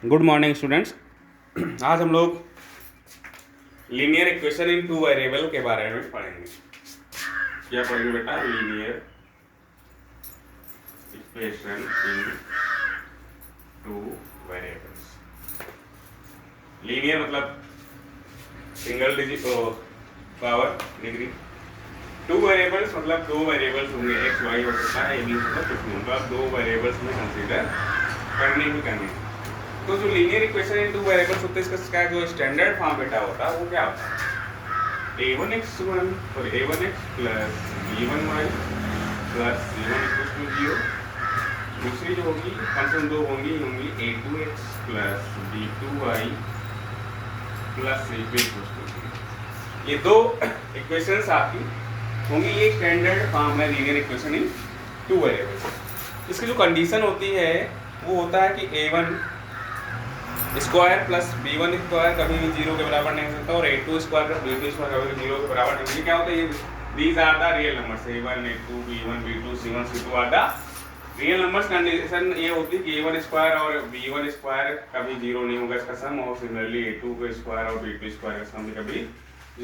Good morning students. आज हम लोग linear equation in two variable के बारे में पढ़ेंगे। क्या पढ़ेंगे बेटा? Linear equation in two variables. Linear मतलब single digit power degree. Two variables मतलब दो वेरिएबल्स होंगे, एक्स वाई हो सकता है, ए बी मतलब कुछ नहीं, मतलब दो वेरिएबल्स में कंसीडर करने ही करने। तो जो linear equation in two variables होते हैं इसका जो स्टैंडर्ड फॉर्म बेटा होता है वो क्या होता है? a1x1 और a1x plus b1y plus c1 equals to 0। दूसरी जो होगी फंक्शन दो होंगी a2x plus b2y plus c2 equals to 0। ये दो इक्वेशंस आपकी होंगी, ये स्टैंडर्ड फॉर्म है linear equation in two variables. इसकी जो कंडीशन होती है वो होता है कि a1 square plus b1 square कभी भी 0 के बराबर नहीं हो सकता और a2 square plus b2 square कभी भी 0 के बराबर नहीं। ये क्या होता है? These are the real numbers a1 a2 b1 b2 c1 c2 are the real numbers. Condition ये होती है कि a1 स्क्वायर और b1 स्क्वायर कभी 0 नहीं होगा इसका सम, और सिमिलरली a2 का स्क्वायर और b2 स्क्वायर का सम भी कभी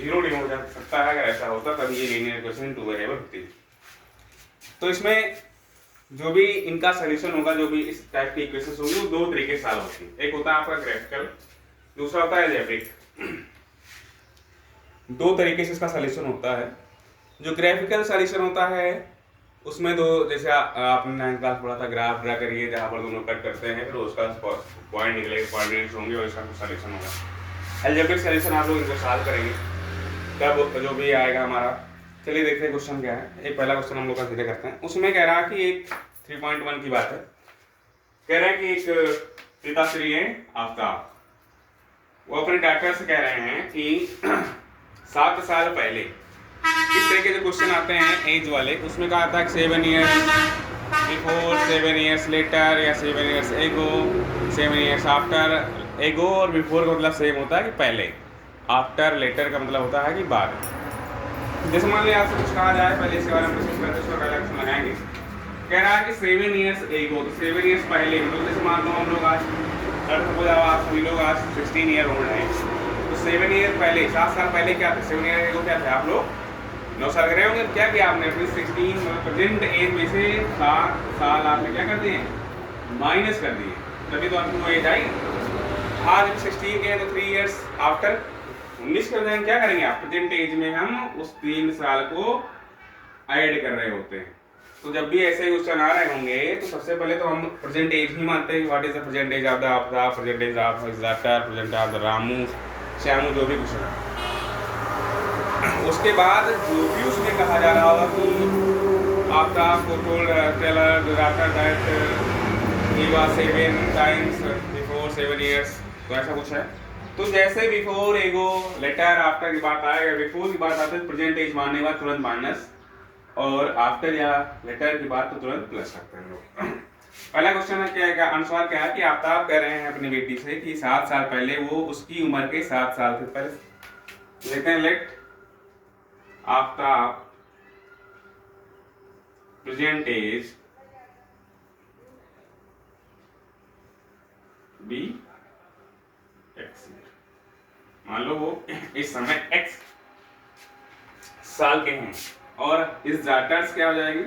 0 नहीं हो सकता है। अगर ऐसा होता तब ये लीनियर इक्वेशन टू वेरिएबल होती है। तो इसमें जो भी इनका सॉल्यूशन होगा, जो भी इस टाइप की इक्वेशंस होंगी, वो दो तरीके से हल होती है। एक होता है आपका ग्राफिकल, दूसरा होता है अलजेब्रिक। दो तरीके से इसका सॉल्यूशन होता है। जो ग्राफिकल सॉल्यूशन होता है उसमें दो, जैसे आपने 9th क्लास पढ़ा था, ग्राफ ड्रा करिए जहाँ पर दोनों कट करते हैं, फिर उसका पॉइंट निकलेगा, कोऑर्डिनेट्स होंगे और इसका सॉल्यूशन होगा। अलजेब्रिक सॉल्यूशन आप लोग इनको सॉल्व करेंगे तब जो भी आएगा हमारा। चलिए देखते हैं क्वेश्चन क्या है। एक पहला क्वेश्चन हम लोग कंसीडर करते हैं। उसमें कह रहा है कि एक 3.1 की बात है। कह रहा है कि एक पिताश्री है आफ्ताब, वो अपने डॉक्टर से कह रहे हैं कि 7 साल पहले, इस तरह के जो क्वेश्चन आते हैं एज वाले, उसमें कहा था 7 ईयर्स बिफोर, 7 ईयर्स लेटर, या 7 ईयर्स एगो, 7 ईयर्स आफ्टर। एगो और बिफोर का मतलब सेम होता है कि पहले, आफ्टर लेटर का मतलब होता है कि बाद। जैसे मान लिया आपसे कुछ कहा जाए, पहले इसके बारे में डिस्कस करते हैं, पहले क्वेश्चन लगाएंगे। कह रहा है कि 7 ईयर्स एगो, तो 7 ईयर्स पहले, मतलब जैसे मान लो हम लोग आज सपोज आप सभी लोग आज 16 ईयर ओल्ड हैं, तो 7 ईयर पहले, 7 साल पहले क्या थे? 7 ईयर एगो क्या थे? आप लोग 9 साल के रहे होंगे। क्या किया आपने? अपनी 16 प्रेजेंट एज में से 7 साल आपने क्या कर दिए? माइनस कर दिए, तभी तो आपकी वो एज आई। आज 16 के हैं तो 3 ईयर्स आफ्टर 19 कर देंगे। क्या करेंगे आप? प्रेजेंट एज में हम उस 3 साल को ऐड कर रहे होते हैं। तो जब भी ऐसे क्वेश्चन आ रहे होंगे तो सबसे पहले तो हम प्रेजेंट एज ही मानते हैं। What is the present age of the Aftab, present age of doctor, present of the Ramu, Shyamu, जो भी क्वेश्चन है। उसके बाद जो भी उसमें कहा जा रहा होगा कि आफ्ताब को told tailor the doctor that he was 7 times before 7 years, तो ऐसा कुछ है। तो जैसे बिफोर एगो लेटर आफ्टर की बात आएगा, बिफोर की बात आते हैं प्रेजेंट एज मानने के बाद तुरंत माइनस, और आफ्टर या लेटर की बात तो तुरंत प्लस करते हैं लोग। पहला क्वेश्चन है क्या है, अनुसार क्या है कि आफ्ताब कह रहे हैं अपनी बेटी से कि 7 साल पहले, वो उसकी उम्र के 7 साल से पहले। देखते हैं, let Aftab present age be x. मान लो वो इस समय x साल के हैं और इस डाटर्स क्या हो जाएगी?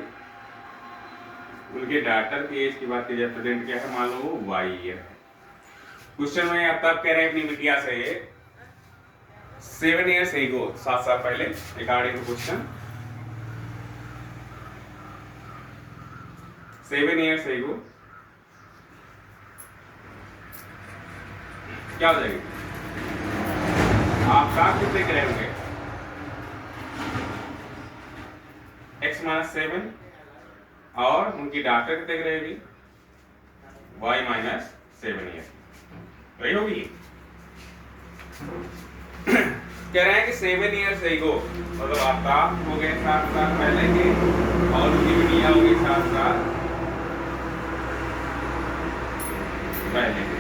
उनके डाटर की एज की बात की जाए, प्रेजेंट क्या है? मान लो वो y है। क्वेश्चन में अब तब कह रहे हैं अपनी बिटिया से 7 ईयर्स एगो, 7 साल पहले, according to question 7 years ago क्या हो जाएगी? आप आप कितने के होंगे? x माइनस 7, और उनकी डॉक्टर कितने की रहेगी? y माइनस 7 ईयर, वही होगी। कह रहे हैं कि 7 ईयर्स एगो, मतलब आपका हो गए 7 साल पहले के, और उनकी बिटिया हो गई 7 साल पहले।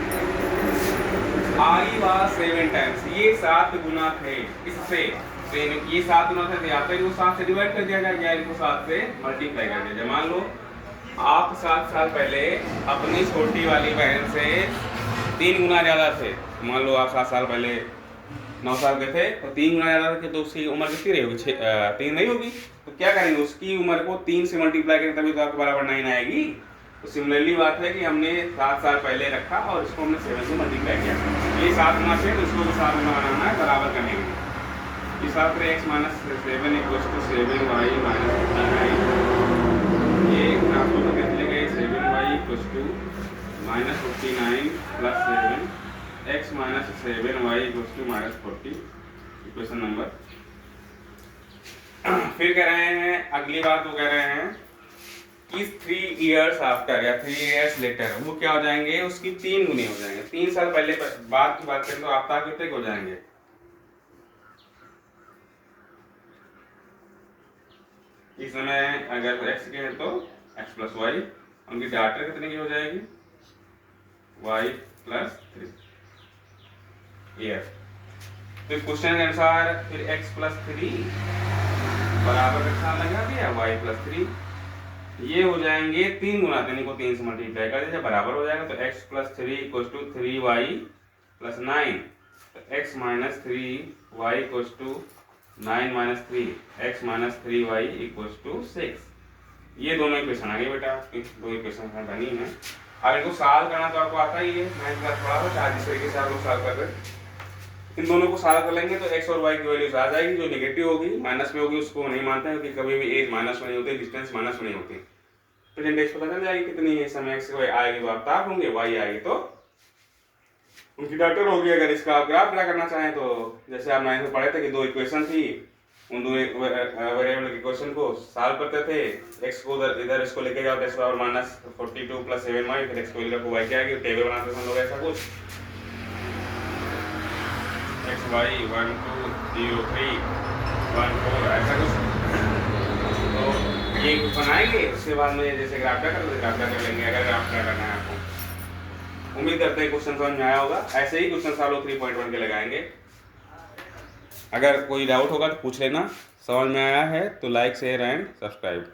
आई वाज 7 टाइम्स, ये 7 गुना थे इससे, ये 7 गुना थे, या फिर वो 7 से डिवाइड कर दिया जाए या इनको 7 से मल्टीप्लाई कर दिया जाए। मान लो आप 7 साल पहले अपनी छोटी वाली बहन से 3 गुना ज़्यादा थे, मान लो आप 7 साल पहले 9 साल के थे तो 3 गुना ज़्यादा थे, तो उसकी उम्र कितनी रही होगी? 3 नहीं होगी। तो क्या करेंगे, उसकी उम्र को 3 से मल्टीप्लाई करें तभी तो आपके बराबर 9 आएगी। तो सिमिलरली बात है कि हमने 7 साल पहले रखा और इसको हमने 7 से मल्टीप्लाई किया। ये 7 गुना से, तो इसको भी 7 गुना बनाना है, बराबर करने के लिए। इस 7 x minus 7 equals to 7y minus 59। ये आप लोग कैसे लेंगे, 7y equals to minus 59 plus 7 x minus 7y equals to minus 40, equation number. फिर कह रहे हैं अगली बात, वो कह रहे हैं कि 3 इयर्स आफ्टर या 3 इयर्स लेटर वो क्या हो जाएंगे, उसकी 3 गुने हो जाएंगे। 3 साल पहले बाद की बात करें तो आफ्टर कितने हो जाएंगे, इस समय अगर x के हैं तो x प्लस वाई, उनकी डाटर कितने की हो जाएगी, y प्लस 3 ईयर। तो क्वेश्चन के अनुसार फिर x प्लस 3 बराबर का साथ लगा दिया y प्लस 3, ये हो जाएंगे 3 गुना, 3 को 3 से मल्टीप्लाई कर दीजिए, बराबर हो जाएगा। तो x plus 3 equals to 3y plus 9, तो x minus 3y equals to 9 minus 3, x minus 3y equals to 6। ये दोनों इक्वेशन आ गई बेटा, आपकी 2 इक्वेशन बनी है। अब इनको सॉल्व करना तो आपको आता ही है, मैथ क्लास पढ़ा था, चार जिस तरीके से आप लोग सॉल्व कर रहे हैं। इन दोनों को सॉल्व कर लेंगे तो x और y की वैल्यूज आ जाएगी। जो नेगेटिव होगी, माइनस में होगी, उसको नहीं मानते हैं क्योंकि कभी भी एज माइनस में नहीं होती, डिस्टेंस माइनस में नहीं होती। परसेंटेज पता चल जाएगी कितनी है, समय x आएगी तो आप ताप होंगे, y आएगी तो उनकी डाटर होगी। अगर इसका आप ग्राफ ड्रा करना चाहें तो जैसे आप 9th में पढ़े थे कि 2 इक्वेशन थी, उन 2 वेरिएबल इक्वेशन को सॉल्व करते थे। x को इधर इसको लेके जाओ, x power minus 42 plus 7y, फिर x को इधर को y क्या आएगी, टेबल बनाते हैं हम लोग ऐसा कुछ, x y 1 2 0 3 1 4 ऐसा कुछ। तो ये बनाएंगे, उसके बाद में जैसे ग्राफ ड्रा कर लेंगे, अगर ग्राफ ड्रा करना है आपको। उम्मीद करते हैं क्वेश्चन समझ में आया होगा। ऐसे ही क्वेश्चन आप लोग 3.1 के लगाएंगे। अगर कोई डाउट होगा तो पूछ लेना। समझ में आया है तो लाइक शेयर एंड सब्सक्राइब।